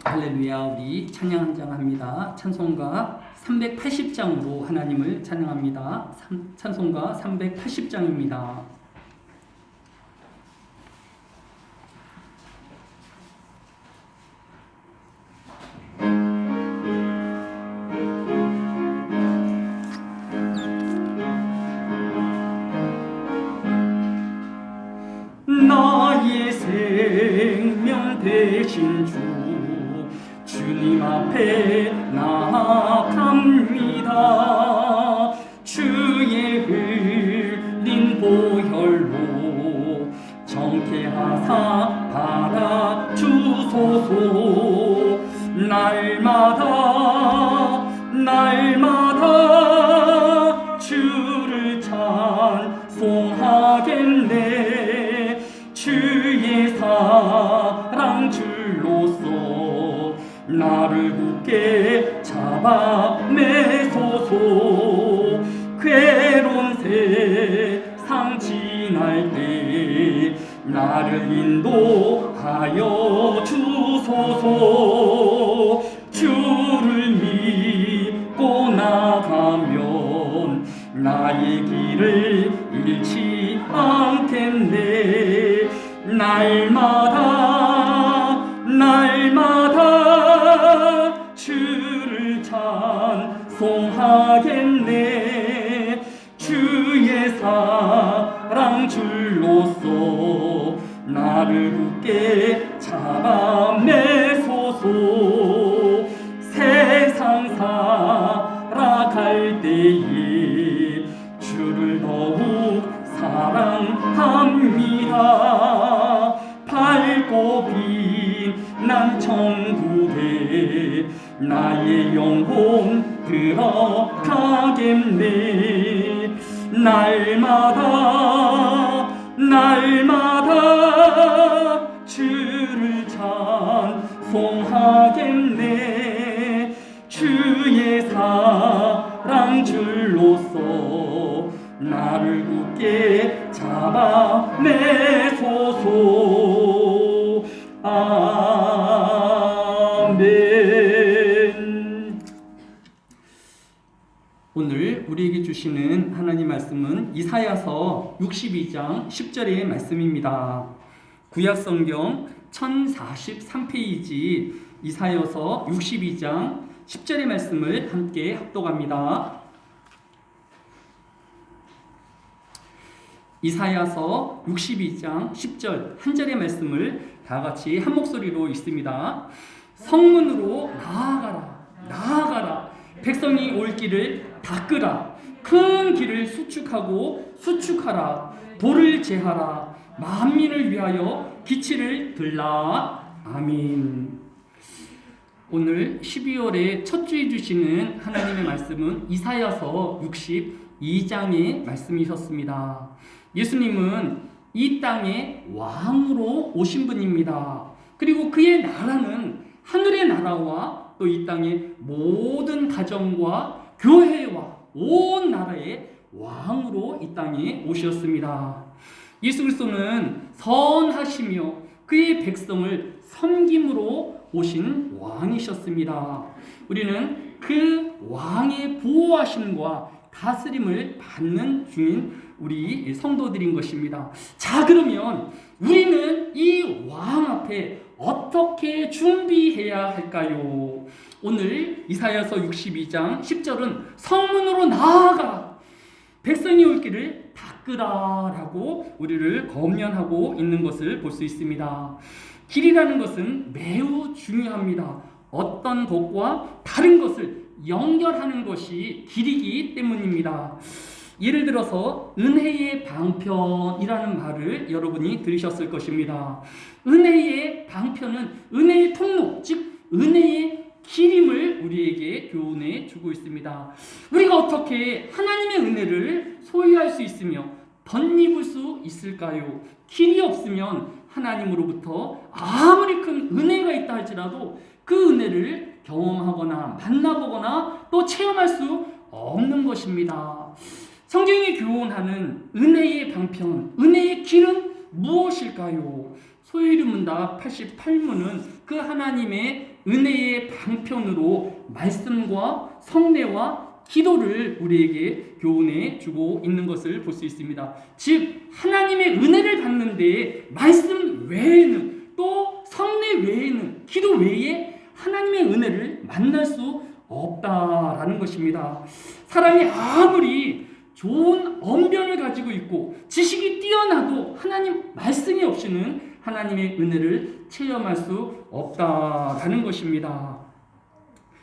할렐루야. 우리 찬양 한 장 합니다. 찬송가 380장으로 하나님을 찬양합니다. 찬송가 380장입니다. 나의 생명 되신 주님 앞에 나아갑니다. 주의 흘린 보혈로 정케하사 받아주소서. 날마다 주를 찬송하겠네. 주의 사랑 줄로서 나를 굳게 잡아내소서. 괴로운 세상 지날 때 나를 인도하여 주소서. 주를 믿고 나가면 나의 길을 잃지 않겠네. 날마다 주를 찬송하겠네. 주의 사랑 줄로서 나를 굳게 잡아내소서. 세상 살아갈 때에 주를 더욱 사랑합니다. 밝고 빛난 천국에 나의 영혼 들어가겠네. 날마다 주를 찬송하겠네. 주의 사랑 줄로서 나를 굳게 잡아내소서. 아멘. 오늘 우리에게 주시는 하나님 말씀은 이사야서 62장 10절의 말씀입니다. 구약성경 1043페이지 이사야서 62장 10절의 말씀을 함께 합독합니다. 이사야서 62장 10절 한 절의 말씀을 다 같이 한 목소리로 읽습니다. 성문으로 나아가라. 백성이 올 길을 닦으라. 큰 길을 수축하라. 돌을 제하라. 만민을 위하여 기치를 들라. 아멘. 오늘 12월의 첫 주에 주시는 하나님의 말씀은 이사야서 62장의 말씀이셨습니다. 예수님은 이 땅에 왕으로 오신 분입니다. 그리고 그의 나라는 하늘의 나라와 또 이 땅의 모든 가정과 교회와 온 나라의 왕으로 이 땅에 오셨습니다. 예수 그리스도는 선하시며 그의 백성을 섬김으로 오신 왕이셨습니다. 우리는 그 왕의 보호하심과 다스림을 받는 중인 우리 성도들인 것입니다. 자, 그러면 우리는 이 왕 앞에 어떻게 준비해야 할까요? 오늘 이사야서 62장 10절은 성문으로 나아가 백성이 올 길을 닦으라 라고 우리를 권면하고 있는 것을 볼 수 있습니다. 길이라는 것은 매우 중요합니다. 어떤 것과 다른 것을 연결하는 것이 길이기 때문입니다. 예를 들어서 은혜의 방편이라는 말을 여러분이 들으셨을 것입니다. 은혜의 방편은 은혜의 통로, 즉 은혜의 길임을 우리에게 교훈해 주고 있습니다. 우리가 어떻게 하나님의 은혜를 소유할 수 있으며 덧입을 수 있을까요? 길이 없으면 하나님으로부터 아무리 큰 은혜가 있다 할지라도 그 은혜를 경험하거나 만나보거나 또 체험할 수 없는 것입니다. 성경이 교훈하는 은혜의 방편, 은혜의 길은 무엇일까요? 소위문답 88문은 그 하나님의 은혜의 방편으로 말씀과 성례와 기도를 우리에게 교훈해 주고 있는 것을 볼 수 있습니다. 즉 하나님의 은혜를 받는데 말씀 외에는, 또 성례 외에는, 기도 외에 하나님의 은혜를 만날 수 없다라는 것입니다. 사람이 아무리 좋은 언변을 가지고 있고 지식이 뛰어나도 하나님 말씀이 없이는 하나님의 은혜를 체험할 수 없다라는 것입니다.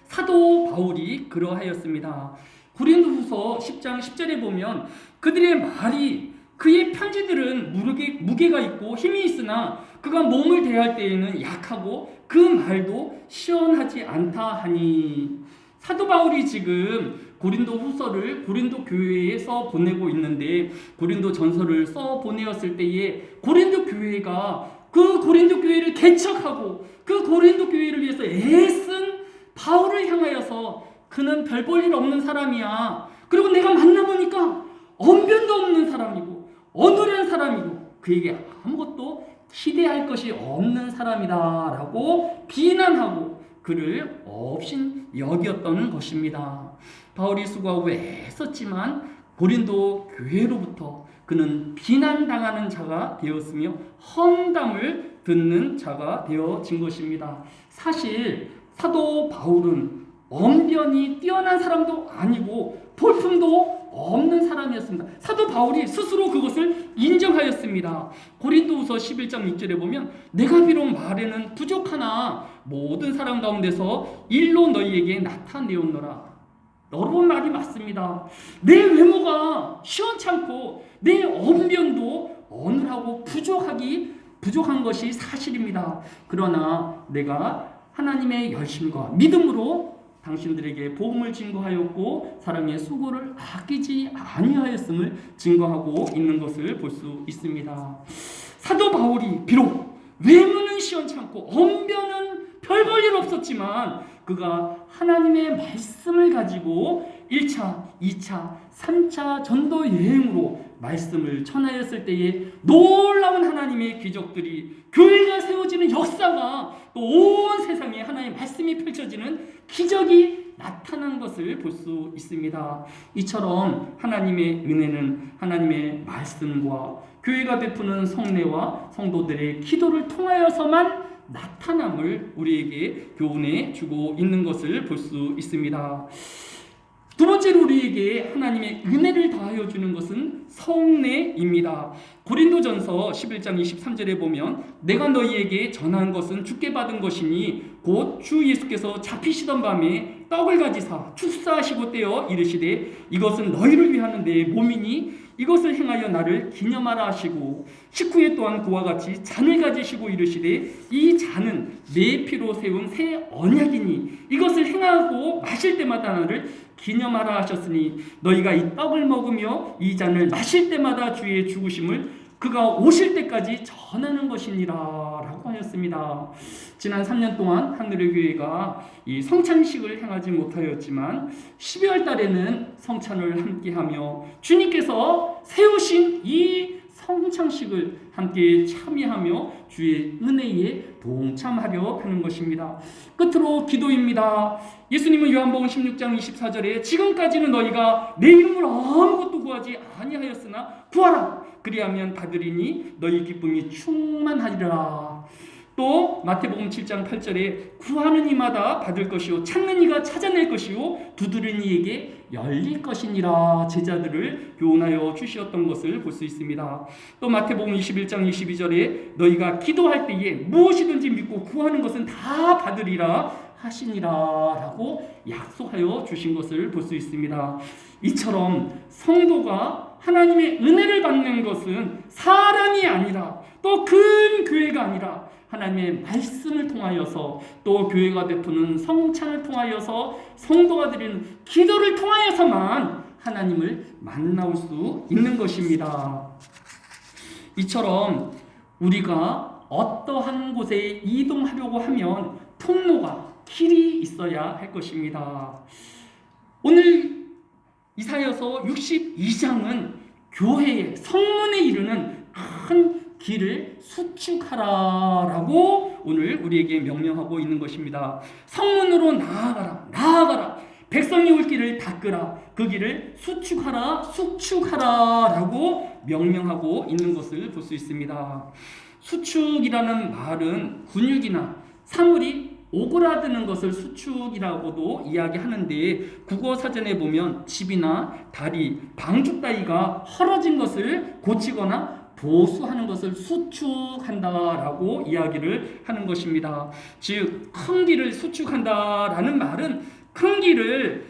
사도 바울이 그러하였습니다. 고린도후서 10장 10절에 보면 그들의 말이, 그의 편지들은 무게가 있고 힘이 있으나 그가 몸을 대할 때에는 약하고 그 말도 시원하지 않다 하니, 사도 바울이 지금 고린도 후서를 고린도 교회에 써 보내고 있는데, 고린도 전서를 써 보내었을 때에 고린도 교회가 그 고린도 교회를 개척하고 그 고린도 교회를 위해서 애쓴 바울을 향하여서 그는 별 볼 일 없는 사람이야. 그리고 내가 만나보니까 언변도 없는 사람이고 어눌한 사람이고 그에게 아무것도 기대할 것이 없는 사람이다 라고 비난하고 그를 없인 여겼던 것입니다. 바울이 수고하고 애썼지만 고린도 교회로부터 그는 비난당하는 자가 되었으며 험담을 듣는 자가 되어진 것입니다. 사실 사도 바울은 언변이 뛰어난 사람도 아니고 볼품도 없는 사람이었습니다. 사도 바울이 스스로 그것을 인정하였습니다. 고린도후서 11장 6절에 보면 내가 비록 말에는 부족하나 모든 사람 가운데서 일로 너희에게 나타내었노라. 여러분 말이 맞습니다. 내 외모가 시원찮고 내 언변도 어눌하고 부족한 것이 사실입니다. 그러나 내가 하나님의 열심과 믿음으로 당신들에게 복음을 증거하였고 사랑의 수고를 아끼지 아니하였음을 증거하고 있는 것을 볼 수 있습니다. 사도 바울이 비록 외모는 시원찮고 언변은 별 볼 일 없었지만 그가 하나님의 말씀을 가지고 1차, 2차, 3차 전도 여행으로 말씀을 전하였을 때에 놀라운 하나님의 기적들이, 교회가 세워지는 역사가, 또 온 세상에 하나님의 말씀이 펼쳐지는 기적이 나타난 것을 볼 수 있습니다. 이처럼 하나님의 은혜는 하나님의 말씀과 교회가 베푸는 성례와 성도들의 기도를 통하여서만 나타남을 우리에게 교훈해 주고 있는 것을 볼 수 있습니다. 두 번째로 우리에게 하나님의 은혜를 더하여 주는 것은 성례입니다. 고린도전서 11장 23절에 보면 내가 너희에게 전한 것은 주께 받은 것이니 곧 주 예수께서 잡히시던 밤에 떡을 가지사 축사하시고 떼어 이르시되 이것은 너희를 위하는 내 몸이니 이것을 행하여 나를 기념하라 하시고 식후에 또한 그와 같이 잔을 가지시고 이르시되 이 잔은 내 피로 세운 새 언약이니 이것을 행하고 마실 때마다 나를 기념하라 하셨으니 너희가 이 떡을 먹으며 이 잔을 마실 때마다 주의 죽으심을 그가 오실 때까지 전하는 것이니라 라고 하였습니다. 지난 3년 동안 하늘의 교회가 이 성찬식을 행하지 못하였지만 12월 달에는 성찬을 함께하며 주님께서 세우신 이 성찬식을 함께 참여하며 주의 은혜에 동참하려 하는 것입니다. 끝으로 기도입니다. 예수님은 요한복음 16장 24절에 지금까지는 너희가 내 이름으로 아무것도 구하지 아니하였으나 구하라 그리하면 받으리니 너희 기쁨이 충만하리라. 또 마태복음 7장 8절에 구하는 이마다 받을 것이요 찾는 이가 찾아낼 것이요 두드리는 이에게 열릴 것이니라 제자들을 교훈하여 주시었던 것을 볼 수 있습니다. 또 마태복음 21장 22절에 너희가 기도할 때에 무엇이든지 믿고 구하는 것은 다 받으리라 하시니라 라고 약속하여 주신 것을 볼 수 있습니다. 이처럼 성도가 하나님의 은혜를 받는 것은 사람이 아니라 또 큰 교회가 아니라 하나님의 말씀을 통하여서 또 교회가 베푸는 성찬을 통하여서 성도가 드리는 기도를 통하여서만 하나님을 만나올 수 있는 것입니다. 이처럼 우리가 어떠한 곳에 이동하려고 하면 통로가 길이 있어야 할 것입니다. 오늘 이사야서 62장은 교회의 성문에 이르는 큰 길을 수축하라라고 오늘 우리에게 명령하고 있는 것입니다. 성문으로 나아가라, 나아가라. 백성이 올 길을 닦으라. 그 길을 수축하라, 수축하라라고 명령하고 있는 것을 볼 수 있습니다. 수축이라는 말은 근육이나 사물이 오그라드는 것을 수축이라고도 이야기하는데, 국어 사전에 보면 집이나 다리, 방죽 따위가 헐어진 것을 고치거나 보수하는 것을 수축한다라고 이야기를 하는 것입니다. 즉, 큰 길을 수축한다라는 말은 큰 길을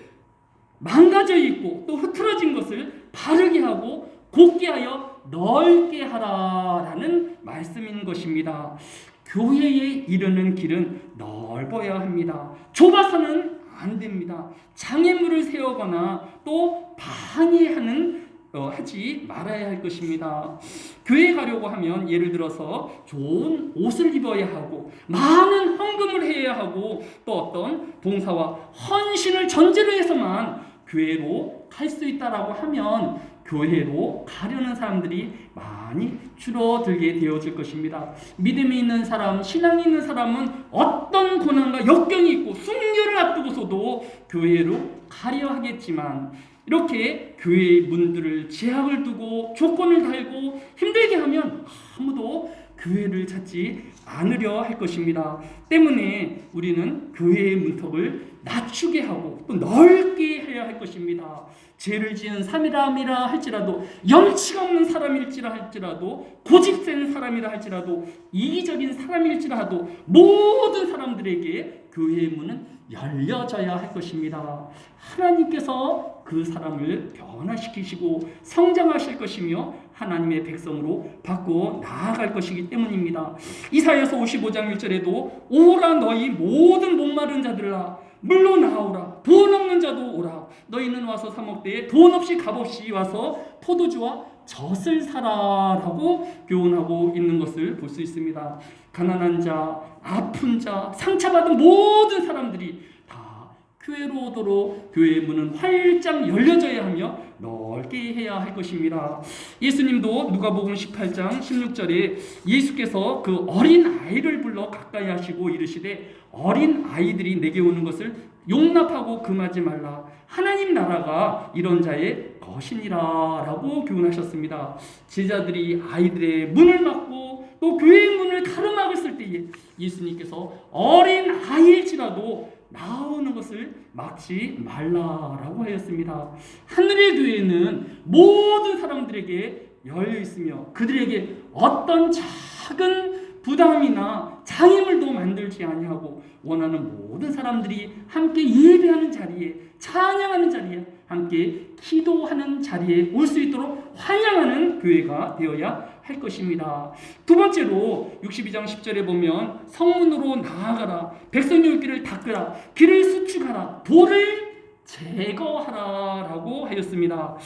망가져 있고 또 흐트러진 것을 바르게 하고 곧게 하여 넓게 하라라는 말씀인 것입니다. 교회에 이르는 길은 넓어야 합니다. 좁아서는 안 됩니다. 장애물을 세우거나 또 하지 말아야 할 것입니다. 교회 가려고 하면 예를 들어서 좋은 옷을 입어야 하고 많은 헌금을 해야 하고 또 어떤 봉사와 헌신을 전제로 해서만 교회로 갈 수 있다라고 하면 교회로 가려는 사람들이 많이 줄어들게 되어질 것입니다. 믿음이 있는 사람, 신앙이 있는 사람은 어떤 고난과 역경이 있고 순교를 앞두고서도 교회로 가려 하겠지만, 이렇게 교회의 문들을 제약을 두고 조건을 달고 힘들게 하면 아무도 교회를 찾지 않으려 할 것입니다. 때문에 우리는 교회의 문턱을 낮추게 하고 또 넓게 해야 할 것입니다. 죄를 지은 사람이라 할지라도, 염치가 없는 사람일지라 할지라도, 고집센 사람이라 할지라도, 이기적인 사람일지라도 모든 사람들에게 교회의 문은 열려져야 할 것입니다. 하나님께서 그 사람을 변화시키시고 성장하실 것이며 하나님의 백성으로 바꾸어 나아갈 것이기 때문입니다. 이사야서 55장 1절에도 오라 너희 모든 목마른 자들아 물로 나오라, 돈 없는 자도 오라. 너희는 와서 사 먹되 돈 없이 값없이 와서 포도주와 젖을 사라라고 교훈하고 있는 것을 볼 수 있습니다. 가난한 자, 아픈 자, 상처받은 모든 사람들이 다 교회로 오도록 교회의 문은 활짝 열려져야 하며 넓게 해야 할 것입니다. 예수님도 누가복음 18장 16절에 예수께서 그 어린 아이를 불러 가까이 하시고 이르시되 어린 아이들이 내게 오는 것을 용납하고 금하지 말라. 하나님 나라가 이런 자의 것이니라 라고 교훈하셨습니다. 제자들이 아이들의 문을 막고 또 교회의 문을 가로막았을 때에 예수님께서 어린 아이일지라도 나오는 것을 막지 말라라고 하였습니다. 하늘의 교회는 모든 사람들에게 열려 있으며 그들에게 어떤 작은 부담이나 장애물도 만들지 아니하고 원하는 모든 사람들이 함께 예배하는 자리에, 찬양하는 자리에, 함께 기도하는 자리에 올 수 있도록 환영하는 교회가 되어야 할 것입니다. 두 번째로 62장 10절에 보면 성문으로 나아가라, 백성이 올 길을 닦으라, 길을 수축하라, 돌을 제거하라 라고 하였습니다.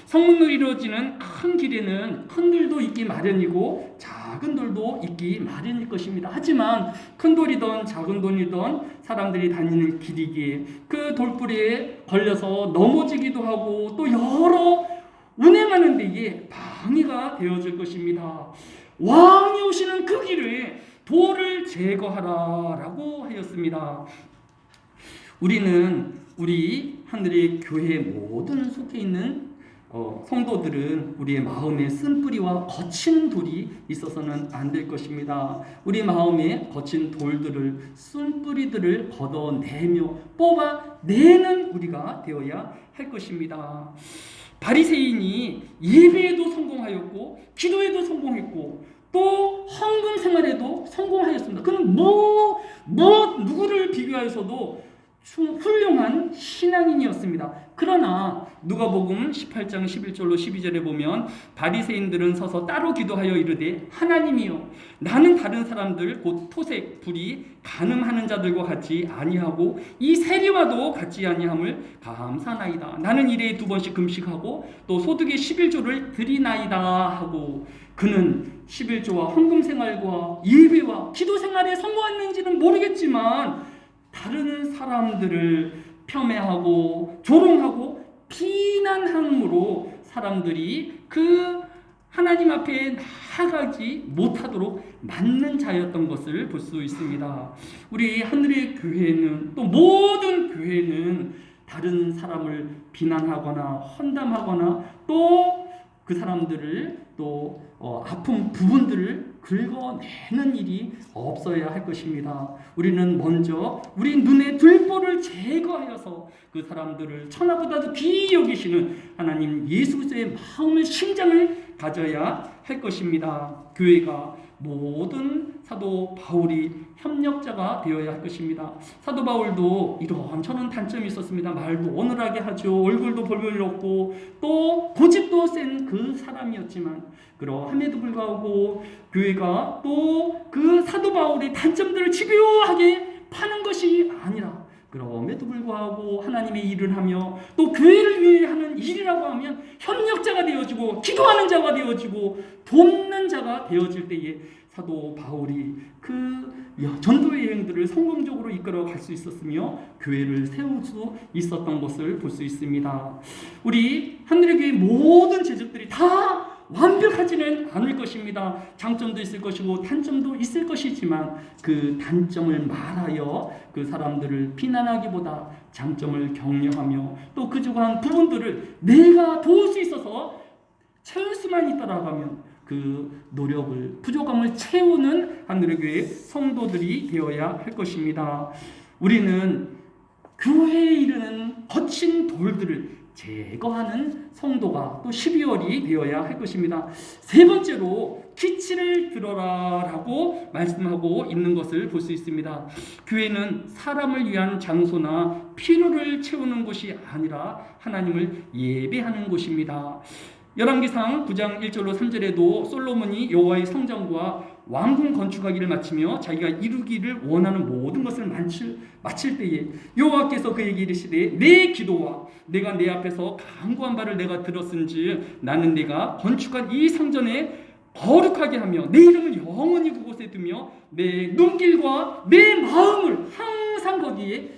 성문으로 이루어지는 큰 길에는 큰 돌도 있기 마련이고 작은 돌도 있기 마련일 것입니다. 하지만 큰 돌이든 작은 돌이든 사람들이 다니는 길이기에 그 돌뿌리에 걸려서 넘어지기도 하고 또 여러 운행하는 데에 방해가 되어질 것입니다. 왕이 오시는 그 길에 돌을 제거하라 라고 하였습니다. 우리 하늘의 교회 모든 속해 있는 성도들은 우리의 마음에 쓴뿌리와 거친 돌이 있어서는 안 될 것입니다. 우리 마음에 거친 돌들을, 쓴뿌리들을 걷어내며 뽑아내는 우리가 되어야 할 것입니다. 바리새인이 예배에도 성공하였고 기도에도 성공했고 또 헌금 생활에도 성공하였습니다. 그는 누구를 비교하여서도 훌륭한 신앙인이었습니다. 그러나 누가복음 18장 11절로 12절에 보면 바리새인들은 서서 따로 기도하여 이르되 하나님이여 나는 다른 사람들 곧 토색, 불의, 간음하는 자들과 같이 아니하고 이 세리와도 같이 아니함을 감사나이다. 나는 일에 2번씩 금식하고 또 소득의 11조를 드리나이다 하고, 그는 11조와 헌금 생활과 예배와 기도 생활에 성공했는지는 모르겠지만 다른 사람들을 폄훼하고 조롱하고 비난함으로 사람들이 그 하나님 앞에 타가지 못하도록 막는 자였던 것을 볼 수 있습니다. 우리 하늘의 교회는, 또 모든 교회는 다른 사람을 비난하거나 헌담하거나 또 그 사람들을 또 아픈 부분들을 긁어내는 일이 없어야 할 것입니다. 우리는 먼저 우리 눈의 들보를 제거하여서 그 사람들을 천하보다도 귀히 여기시는 하나님 예수 그리스도의 마음을, 심장을 가져야 할 것입니다. 교회가 모든 사도 바울이 협력자가 되어야 할 것입니다. 사도 바울도 이런저런 단점이 있었습니다. 말도 어눌하게 하죠. 얼굴도 볼볼이었고 또 고집도 센 그 사람이었지만, 그러함에도 불구하고 교회가 또 그 사도 바울의 단점들을 집요하게 파는 것이 아니라, 그럼에도 불구하고 하나님의 일을 하며 또 교회를 위해 하는 일이라고 하면 협력자가 되어지고 기도하는 자가 되어지고 돕는 자가 되어질 때에 사도 바울이 그 전도의 여행들을 성공적으로 이끌어 갈 수 있었으며 교회를 세울 수 있었던 것을 볼 수 있습니다. 우리 하늘의 교회 모든 제자들이 다 완벽하지는 않을 것입니다. 장점도 있을 것이고 단점도 있을 것이지만 그 단점을 말하여 그 사람들을 비난하기보다 장점을 격려하며 또 그 중한 부분들을 내가 도울 수 있어서 채울 수만 있다라고 하면 그 노력을, 부족함을 채우는 하늘의 교회 성도들이 되어야 할 것입니다. 우리는 교회에 이르는 거친 돌들을 제거하는 성도가 또 12월이 되어야 할 것입니다. 세 번째로 기치를 들어라 라고 말씀하고 있는 것을 볼 수 있습니다. 교회는 사람을 위한 장소나 필요를 채우는 곳이 아니라 하나님을 예배하는 곳입니다. 열왕기상 9장 1절로 3절에도 솔로몬이 여호와의 성전과 왕궁 건축하기를 마치며 자기가 이루기를 원하는 모든 것을 마칠 때에 여호와께서 그에게 이르시되 내 기도와 내가 내 앞에서 간구한 바를 내가 들었은즉 나는 내가 건축한 이 성전에 거룩하게 하며 내 이름을 영원히 그곳에 두며 내 눈길과 내 마음을 항상 거기에